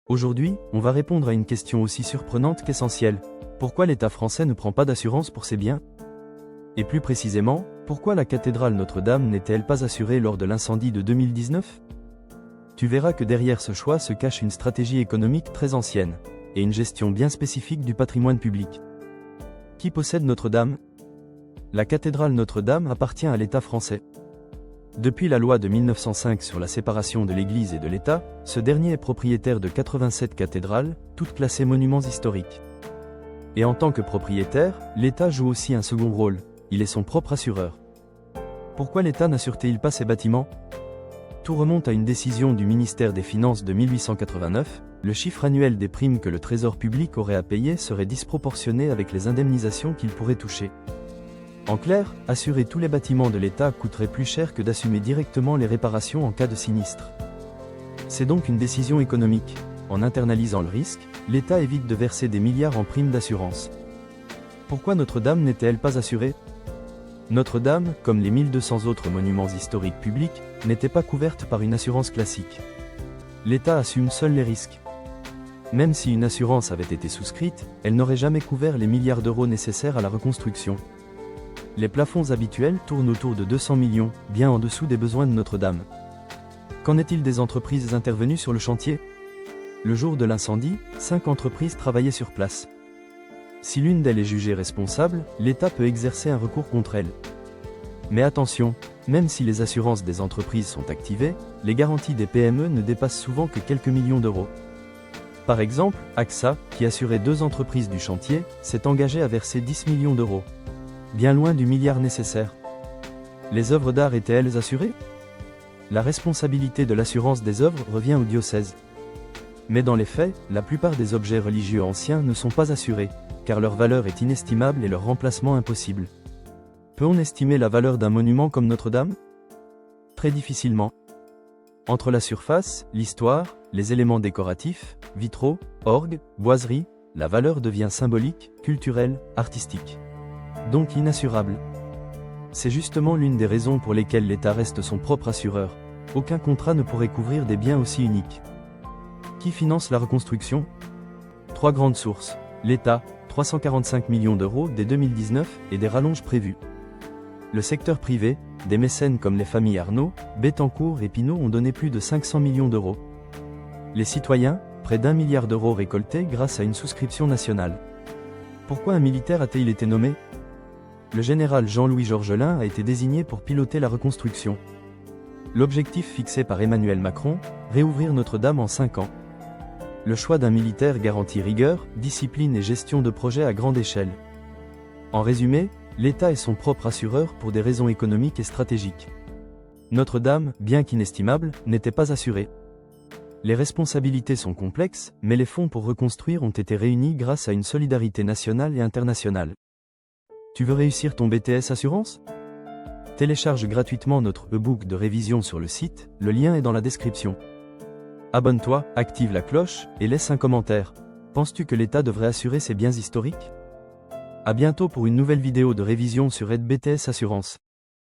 Aujourd'hui, on va répondre à une question aussi surprenante qu'essentielle. Pourquoi l'État français ne prend pas d'assurance pour ses biens? Et plus précisément, pourquoi la cathédrale Notre-Dame n'était-elle pas assurée lors de l'incendie de 2019? Tu verras que derrière ce choix se cache une stratégie économique très ancienne, et une gestion bien spécifique du patrimoine public. Qui possède Notre-Dame? La cathédrale Notre-Dame appartient à l'État français. Depuis la loi de 1905 sur la séparation de l'Église et de l'État, ce dernier est propriétaire de 87 cathédrales, toutes classées monuments historiques. Et en tant que propriétaire, l'État joue aussi un second rôle, il est son propre assureur. Pourquoi l'État n'assure-t-il pas ses bâtiments? Tout remonte à une décision du ministère des Finances de 1889, le chiffre annuel des primes que le Trésor public aurait à payer serait disproportionné avec les indemnisations qu'il pourrait toucher. En clair, assurer tous les bâtiments de l'État coûterait plus cher que d'assumer directement les réparations en cas de sinistre. C'est donc une décision économique. En internalisant le risque, l'État évite de verser des milliards en primes d'assurance. Pourquoi Notre-Dame n'était-elle pas assurée? Notre-Dame, comme les 1200 autres monuments historiques publics, n'était pas couverte par une assurance classique. L'État assume seul les risques. Même si une assurance avait été souscrite, elle n'aurait jamais couvert les milliards d'euros nécessaires à la reconstruction. Les plafonds habituels tournent autour de 200 millions, bien en dessous des besoins de Notre-Dame. Qu'en est-il des entreprises intervenues sur le chantier? Le jour de l'incendie, 5 entreprises travaillaient sur place. Si l'une d'elles est jugée responsable, l'État peut exercer un recours contre elle. Mais attention, même si les assurances des entreprises sont activées, les garanties des PME ne dépassent souvent que quelques millions d'euros. Par exemple, AXA, qui assurait 2 entreprises du chantier, s'est engagé à verser 10 millions d'euros. Bien loin du milliard nécessaire. Les œuvres d'art étaient-elles assurées? La responsabilité de l'assurance des œuvres revient au diocèse. Mais dans les faits, la plupart des objets religieux anciens ne sont pas assurés, car leur valeur est inestimable et leur remplacement impossible. Peut-on estimer la valeur d'un monument comme Notre-Dame? Très difficilement. Entre la surface, l'histoire, les éléments décoratifs, vitraux, orgues, boiseries, la valeur devient symbolique, culturelle, artistique. Donc inassurable. C'est justement l'une des raisons pour lesquelles l'État reste son propre assureur. Aucun contrat ne pourrait couvrir des biens aussi uniques. Qui finance la reconstruction? 3 grandes sources. L'État, 345 millions d'euros dès 2019 et des rallonges prévues. Le secteur privé, des mécènes comme les familles Arnaud, Bettencourt et Pinault ont donné plus de 500 millions d'euros. Les citoyens, près d'1 milliard d'euros récoltés grâce à une souscription nationale. Pourquoi un militaire a-t-il été nommé? Le général Jean-Louis Georgelin a été désigné pour piloter la reconstruction. L'objectif fixé par Emmanuel Macron, réouvrir Notre-Dame en 5 ans. Le choix d'un militaire garantit rigueur, discipline et gestion de projets à grande échelle. En résumé, l'État est son propre assureur pour des raisons économiques et stratégiques. Notre-Dame, bien qu'inestimable, n'était pas assurée. Les responsabilités sont complexes, mais les fonds pour reconstruire ont été réunis grâce à une solidarité nationale et internationale. Tu veux réussir ton BTS Assurance? Télécharge gratuitement notre e-book de révision sur le site, le lien est dans la description. Abonne-toi, active la cloche, et laisse un commentaire. Penses-tu que l'État devrait assurer ses biens historiques? À bientôt pour une nouvelle vidéo de révision sur Aide BTS Assurance.